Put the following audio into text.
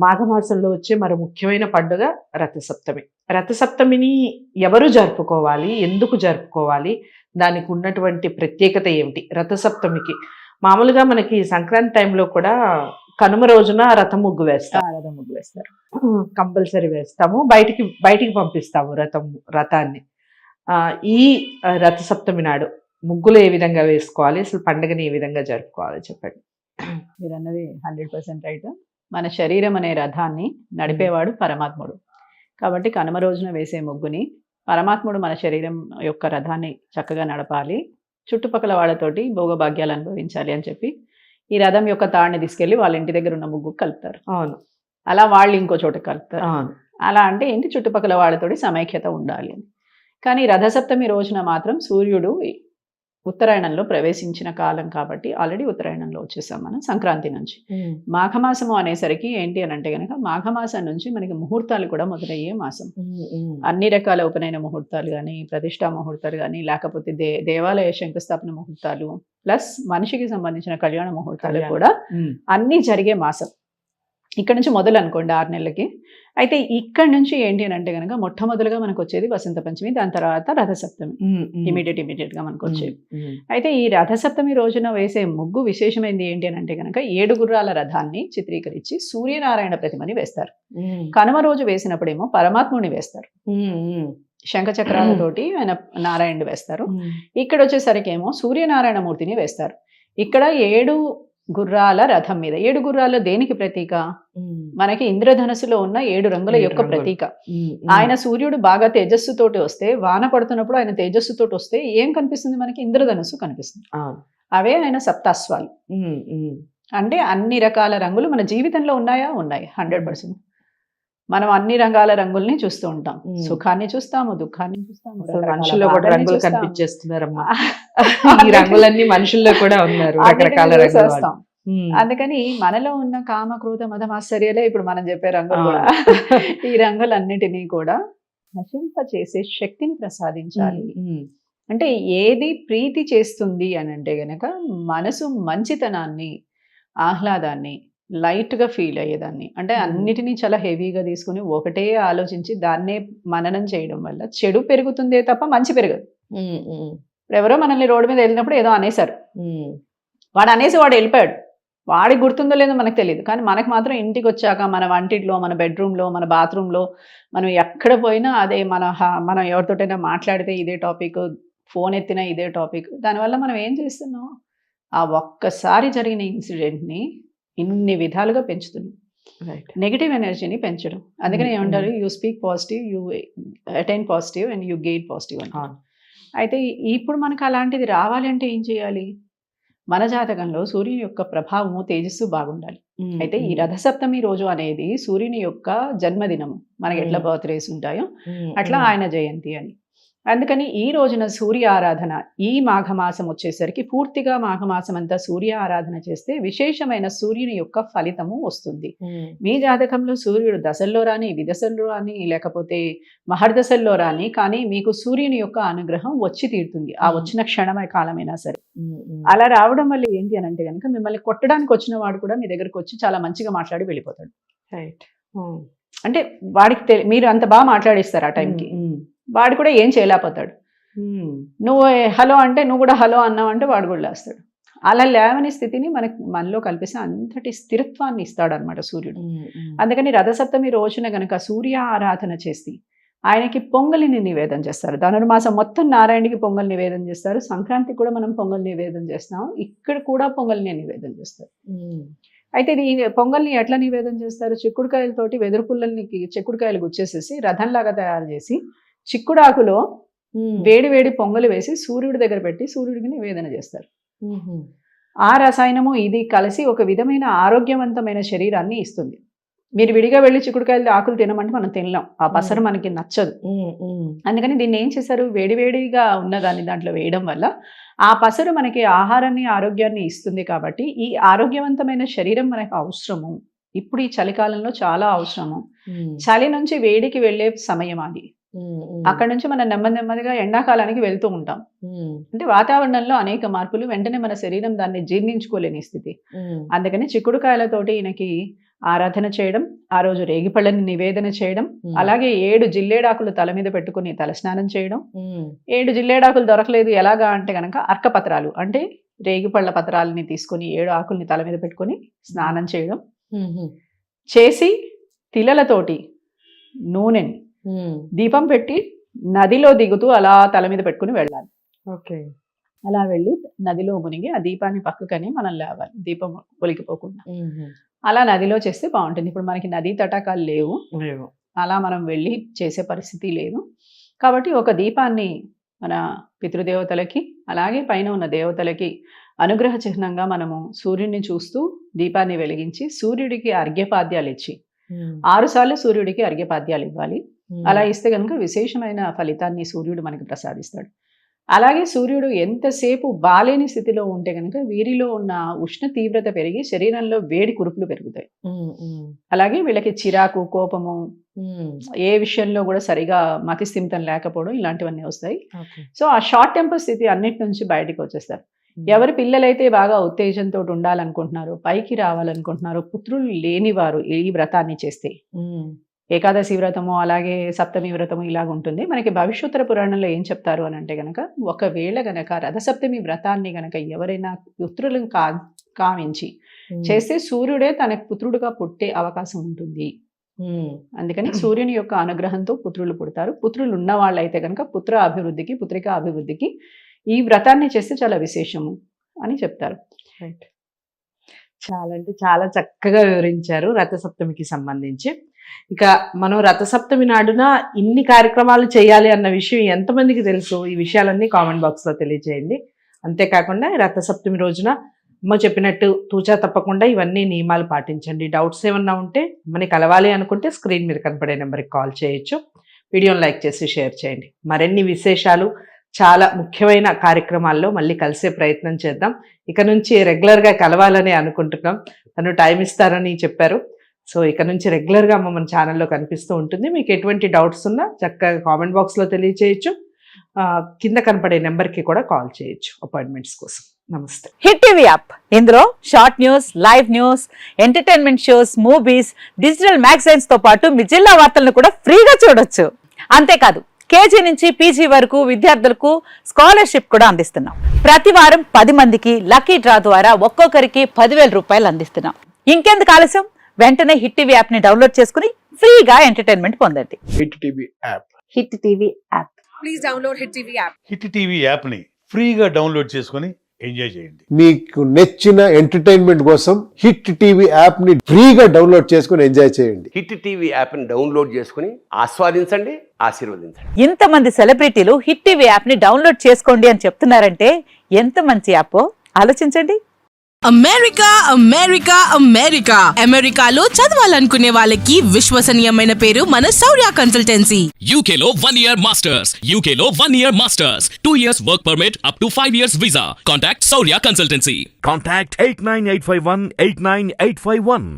మాఘమాసంలో వచ్చే మరో ముఖ్యమైన పండుగ రథసప్తమి. రథసప్తమిని ఎవరు జరుపుకోవాలి? ఎందుకు జరుపుకోవాలి? దానికి ఉన్నటువంటి ప్రత్యేకత ఏమిటి? రథసప్తమికి మామూలుగా మనకి సంక్రాంతి టైంలో కూడా కనుమ రోజున రథం ముగ్గు వేస్తాం. రథం ముగ్గు వేస్తారు. కంపల్సరీ వేస్తాము. బయటికి పంపిస్తాము రథాన్ని. ఈ రథసప్తమి నాడు ముగ్గులు ఏ విధంగా వేసుకోవాలి? అసలు పండుగని ఏ విధంగా జరుపుకోవాలి చెప్పండి. మీరు అన్నది 100% రైట్. మన శరీరం అనే రథాన్ని నడిపేవాడు పరమాత్ముడు. కాబట్టి కనుమ రోజున వేసే ముగ్గుని పరమాత్ముడు మన శరీరం యొక్క రథాన్ని చక్కగా నడపాలి, చుట్టుపక్కల వాళ్ళతోటి భోగభాగ్యాలు అనుభవించాలి అని చెప్పి ఈ రథం యొక్క తాడిని తీసుకెళ్లి వాళ్ళ ఇంటి దగ్గర ఉన్న ముగ్గు కలుపుతారు. అవును. అలా వాళ్ళు ఇంకో చోట కలుపుతారు. అవును. అలా అంటే ఇంటి చుట్టుపక్కల వాళ్ళతోటి సమైక్యత ఉండాలి అని. కానీ రథసప్తమి రోజున మాత్రం సూర్యుడు ఉత్తరాయణంలో ప్రవేశించిన కాలం కాబట్టి ఆల్రెడీ ఉత్తరాయణంలో వచ్చేసాం మనం సంక్రాంతి నుంచి. మాఘమాసము అనేసరికి ఏంటి అని అంటే కనుక మాఘమాసం నుంచి మనకి ముహూర్తాలు కూడా మొదలయ్యే మాసం. అన్ని రకాల ఉపనయన ముహూర్తాలు కానీ, ప్రతిష్టా ముహూర్తాలు కానీ, లేకపోతే దేవాలయ శంకుస్థాపన ముహూర్తాలు, ప్లస్ మనిషికి సంబంధించిన కళ్యాణ ముహూర్తాలు కూడా అన్నీ జరిగే మాసం. ఇక్కడ నుంచి మొదలు అనుకోండి 6 నెలలకి. అయితే ఇక్కడ నుంచి ఏంటి అని అంటే కనుక మొట్టమొదలుగా మనకు వచ్చేది వసంత పంచమి, దాని తర్వాత రథసప్తమి ఇమీడియట్ గా మనకు వచ్చేది. అయితే ఈ రథసప్తమి రోజున వేసే ముగ్గు విశేషమైంది ఏంటి అని అంటే కనుక 7 గుర్రాల రథాన్ని చిత్రీకరించి సూర్యనారాయణ ప్రతిమని వేస్తారు. కనుమ రోజు వేసినప్పుడేమో పరమాత్ముని వేస్తారు, శంఖ చక్రాలతోటి ఆయన నారాయణుడు వేస్తారు. ఇక్కడ వచ్చేసరికి ఏమో సూర్యనారాయణ మూర్తిని వేస్తారు. ఇక్కడ 7 గుర్రాల రథం మీద 7 గుర్రాలు దేనికి ప్రతీక? మనకి ఇంద్రధనస్సులో ఉన్న 7 రంగుల యొక్క ప్రతీక. ఆయన సూర్యుడు బాగా తేజస్సుతోటి వస్తే, వాన పడుతున్నప్పుడు ఆయన తేజస్సుతోటి వస్తే ఏం కనిపిస్తుంది మనకి? ఇంద్రధనస్సు కనిపిస్తుంది. అవే ఆయన సప్తాశ్వాలు. అంటే అన్ని రకాల రంగులు మన జీవితంలో ఉన్నాయా? ఉన్నాయి 100%. మనం అన్ని రంగాల రంగుల్ని చూస్తూ ఉంటాం. సుఖాన్ని చూస్తాము, దుఃఖాన్ని చూస్తాము, మనుషుల్లో కూడా రంగులు కనిపించేస్తున్నారమ్మా. ఈ రంగులన్నీ మనుషుల్లో కూడా ఉన్నారు, రకరకాల రంగులు. అందుకని మనలో ఉన్న కామ, క్రోధ, మదం, ఆశ్చర్యాలే ఇప్పుడు మనం చెప్పే రంగులు కూడా. ఈ రంగులన్నిటినీ కూడా నశింపచేసే శక్తిని ప్రసాదించాలి. అంటే ఏది ప్రీతి చేస్తుంది అని అంటే గనక మనసు మంచితనాన్ని, ఆహ్లాదాన్ని, లైట్ గా ఫీల్ అయ్యేదాన్ని. అంటే అన్నిటినీ చాలా హెవీగా తీసుకుని ఒకటే ఆలోచించి దాన్నే మననం చేయడం వల్ల చెడు పెరుగుతుందే తప్ప మంచి పెరగదు. ఎవరో మనల్ని రోడ్డు మీద వెళ్ళినప్పుడు ఏదో అనేశారు, వాడు అనేసి వాడు వెళ్ళిపోయాడు, వాడికి గుర్తుందో లేదో మనకు తెలియదు. కానీ మనకు మాత్రం ఇంటికి వచ్చాక మన వంటిట్లో, మన బెడ్రూమ్లో, మన బాత్రూంలో, మనం ఎక్కడ పోయినా అదే మనం ఎవరితోటైనా మాట్లాడితే ఇదే టాపిక్, ఫోన్ ఎత్తినా ఇదే టాపిక్. దానివల్ల మనం ఏం చేస్తున్నాం? ఆ ఒక్కసారి జరిగిన ఇన్సిడెంట్ని ఇన్ని విధాలుగా పెంచుతున్నాం. నెగిటివ్ ఎనర్జీని పెంచడం. అందుకని ఏమంటారు? You speak positive, you attain positive and you gain positive అని. అయితే ఇప్పుడు మనకు అలాంటిది రావాలి అంటే ఏం చేయాలి? మన జాతకంలో సూర్యుని యొక్క ప్రభావము, తేజస్సు బాగుండాలి. అయితే ఈ రథసప్తమి రోజు అనేది సూర్యుని యొక్క జన్మదినము. మనకి ఎట్లా బర్త్డేస్ ఉంటాయో అట్లా ఆయన జయంతి అని. అందుకని ఈ రోజున సూర్య ఆరాధన, ఈ మాఘమాసం వచ్చేసరికి పూర్తిగా మాఘమాసం అంతా సూర్య ఆరాధన చేస్తే విశేషమైన సూర్యుని యొక్క ఫలితము వస్తుంది. మీ జాతకంలో సూర్యుడు దశల్లో రాని, విదశల్లో రాని, లేకపోతే మహర్దశల్లో రాని, కానీ మీకు సూర్యుని యొక్క అనుగ్రహం వచ్చి తీరుతుంది ఆ వచ్చిన క్షణమే కాలమైనా సరే. అలా రావడం వల్ల ఏంటి అని అంటే కనుక మిమ్మల్ని కొట్టడానికి వచ్చిన వాడు కూడా మీ దగ్గరకు వచ్చి చాలా మంచిగా మాట్లాడి వెళ్ళిపోతాడు. అంటే వాడికి మీరు అంత బాగా మాట్లాడిస్తారు ఆ టైంకి, వాడు కూడా ఏం చేయలేకపోతాడు. నువ్వు హలో అంటే నువ్వు కూడా హలో అన్నావు అంటే వాడు కూడా లేస్తాడు. అలా లేవని స్థితిని మనలో కల్పిస్తే అంతటి స్థిరత్వాన్ని ఇస్తాడు అనమాట సూర్యుడు. అందుకని రథసప్తమి రోజున గనక సూర్య ఆరాధన చేసి ఆయనకి పొంగలిని నివేదన చేస్తారు. ధనుర్మాసం మొత్తం నారాయణకి పొంగల్ నివేదన చేస్తారు. సంక్రాంతికి కూడా మనం పొంగల్ నివేదన చేస్తాం. ఇక్కడ కూడా పొంగల్ని నివేదన చేస్తారు. అయితే ఇది పొంగల్ని ఎట్లా నివేదన చేస్తారు? చిక్కుడుకాయలతోటి వెదురు పుల్లల్ని చిక్కుడుకాయలు గుచ్చేసేసి రథంలాగా తయారు చేసి చిక్కుడాకులో వేడి వేడి పొంగలు వేసి సూర్యుడి దగ్గర పెట్టి సూర్యుడికి నివేదన చేస్తారు. ఆ రసాయనము ఇది కలిసి ఒక విధమైన ఆరోగ్యవంతమైన శరీరాన్ని ఇస్తుంది. మీరు విడిగా వెళ్ళి చిక్కుడుకాయలు ఆకులు తినమంటే మనం తినలేం, ఆ పసరు మనకి నచ్చదు. అందుకని దీన్ని ఏం చేశారు? వేడివేడిగా ఉన్నదాన్ని దాంట్లో వేయడం వల్ల ఆ పసరు మనకి ఆహారాన్ని, ఆరోగ్యాన్ని ఇస్తుంది. కాబట్టి ఈ ఆరోగ్యవంతమైన శరీరం మనకు అవసరము. ఇప్పుడు ఈ చలికాలంలో చాలా అవసరము. చలి నుంచి వేడికి వెళ్ళే సమయం అది. అక్కడ నుంచి మనం నెమ్మదిగా ఎండాకాలానికి వెళ్తూ ఉంటాం. అంటే వాతావరణంలో అనేక మార్పులు, వెంటనే మన శరీరం దాన్ని జీర్ణించుకోలేని స్థితి. అందుకని చిక్కుడుకాయలతోటి ఈయనకి ఆరాధన చేయడం, ఆ రోజు రేగిపళ్ళని నివేదన చేయడం, అలాగే 7 జిల్లేడాకులు తల మీద పెట్టుకుని తలస్నానం చేయడం. 7 జిల్లేడాకులు దొరకలేదు ఎలాగా అంటే కనుక అర్కపత్రాలు అంటే రేగిపళ్ళ పత్రాలని తీసుకొని 7 ఆకుల్ని తల మీద పెట్టుకొని స్నానం చేయడం చేసి తిలలతోటి నూనెని దీపం పెట్టి నదిలో దిగుతూ అలా తల మీద పెట్టుకుని వెళ్ళాలి. ఓకే. అలా వెళ్ళి నదిలో మునిగి ఆ దీపాన్ని పక్కకని మనం లేవాలి, దీపం ఒలికిపోకుండా. అలా నదిలో చేస్తే బాగుంటుంది. ఇప్పుడు మనకి నదీ తటాకాలు లేవు, అలా మనం వెళ్ళి చేసే పరిస్థితి లేదు. కాబట్టి ఒక దీపాన్ని మన పితృదేవతలకి అలాగే పైన ఉన్న దేవతలకి అనుగ్రహ చిహ్నంగా మనము సూర్యుడిని చూస్తూ దీపాన్ని వెలిగించి సూర్యుడికి అర్ఘ్యపాద్యాలు ఇచ్చి 6 సార్లు సూర్యుడికి అర్ఘ్యపాద్యాలు ఇవ్వాలి. అలా ఇస్తే కనుక విశేషమైన ఫలితాన్ని సూర్యుడు మనకి ప్రసాదిస్తాడు. అలాగే సూర్యుడు ఎంతసేపు బాలేని స్థితిలో ఉంటే కనుక వీరిలో ఉన్న ఉష్ణ తీవ్రత పెరిగి శరీరంలో వేడి కురుపులు పెరుగుతాయి. అలాగే వీళ్ళకి చిరాకు, కోపము, ఏ విషయంలో కూడా సరిగా మతిస్థిమితం లేకపోవడం ఇలాంటివన్నీ వస్తాయి. సో ఆ షార్ట్ టెంపర్ స్థితి అన్నిటి నుంచి బయటకు వచ్చేస్తారు. ఎవరి పిల్లలైతే బాగా ఉత్తేజంతో ఉండాలనుకుంటున్నారో, పైకి రావాలనుకుంటున్నారో, పుత్రులు లేనివారు ఈ వ్రతాన్ని చేస్తే, ఏకాదశి వ్రతము అలాగే సప్తమి వ్రతము ఇలాగ ఉంటుంది. మనకి భవిష్యోత్తర పురాణంలో ఏం చెప్తారు అని అంటే గనక, ఒకవేళ గనక రథసప్తమి వ్రతాన్ని గనక ఎవరైనా పుత్రులను కావించి చేస్తే సూర్యుడే తనకు పుత్రుడుగా పుట్టే అవకాశం ఉంటుంది. అందుకని సూర్యుని యొక్క అనుగ్రహంతో పుత్రులు పుడతారు. పుత్రులు ఉన్న వాళ్ళైతే కనుక పుత్ర అభివృద్ధికి, పుత్రిక అభివృద్ధికి ఈ వ్రతాన్ని చేస్తే చాలా విశేషము అని చెప్తారు. రైట్. చాలా అంటే చాలా చక్కగా వివరించారు రథసప్తమికి సంబంధించి. ఇక మనం రథసప్తమి నాడున ఇన్ని కార్యక్రమాలు చేయాలి అన్న విషయం ఎంతమందికి తెలుసు? ఈ విషయాలన్నీ కామెంట్ బాక్స్లో తెలియజేయండి. అంతేకాకుండా రథసప్తమి రోజున అమ్మ చెప్పినట్టు తూచా తప్పకుండా ఇవన్నీ నియమాలు పాటించండి. డౌట్స్ ఏమన్నా ఉంటే మనకి కలవాలి అనుకుంటే స్క్రీన్ మీద కనపడే నెంబర్కి కాల్ చేయొచ్చు. వీడియోని లైక్ చేసి షేర్ చేయండి. మరిన్ని విశేషాలు, చాలా ముఖ్యమైన కార్యక్రమాల్లో మళ్ళీ కలిసే ప్రయత్నం చేద్దాం. ఇక నుంచి రెగ్యులర్గా కలవాలని అనుకుంటున్నాం. తను టైం ఇస్తారని చెప్పారు. సో ఇక నుంచి రెగ్యులర్గా అమ్మ మన ఛానల్లో కనిపిస్తూ ఉంటుంది. మీకు ఎటువంటి డౌట్స్ ఉన్నా చక్కగా కామెంట్ బాక్స్లో తెలియచేయచ్చు. కింద కనపడే నెంబర్కి కూడా కాల్ చేయొచ్చు అపాయింట్మెంట్స్ కోసం. నమస్తే. హిట్ టీవీ యాప్, ఇందులో short news, live news, entertainment shows, movies, digital magazines తో పాటు మీ జిల్లా వార్తలను కూడా ఫ్రీగా చూడొచ్చు. అంతేకాదు కేజీ నుంచి పీజీ వరకు విద్యార్థులకు స్కాలర్షిప్ కూడా అందిస్తున్నాం. ప్రతి వారం 10 మందికి లక్కీ డ్రా ద్వారా ఒక్కొక్కరికి 10,000 రూపాయలు అందిస్తున్నాం. ఇంకెందుకు ఆలస్యం, వెంటనే హిట్ టీవీ యాప్ ని డౌన్లోడ్ చేసుకుని ఫ్రీగా ఎంటర్టైన్మెంట్ పొందండి. Hit TV app. Hit TV app. Please download hit TV app. Hit TV app ని ఫ్రీగా డౌన్లోడ్ చేసుకుని ఎంజాయ్ చేయండి. మీకు నచ్చిన ఎంటర్టైన్మెంట్ కోసం హిట్ టీవీ యాప్ ని ఫ్రీగా డౌన్లోడ్ చేసుకుని ఎంజాయ్ చేయండి. హిట్ టీవీ యాప్ ని డౌన్లోడ్ చేసుకుని ఆస్వాదించండి, ఆశీర్వదించండి. ఇంతమంది సెలబ్రిటీలు హిట్ టీవీ యాప్ ని డౌన్లోడ్ చేసుకోండి అని చెప్తున్నారంటే ఎంత మంచి యాప్ ఆలోచించండి. అమెరికా అమెరికా అమెరికా అమెరికాలో చదవాలనుకునే వాళ్ళకి విశ్వసనీయమైన పేరు మన శౌర్య కన్సల్టెన్సీ. UK లో 1 year masters, UK లో 1 year masters, 2 years work permit up to 5 years visa. Contact Saurya Consultancy. Contact 89851 89851.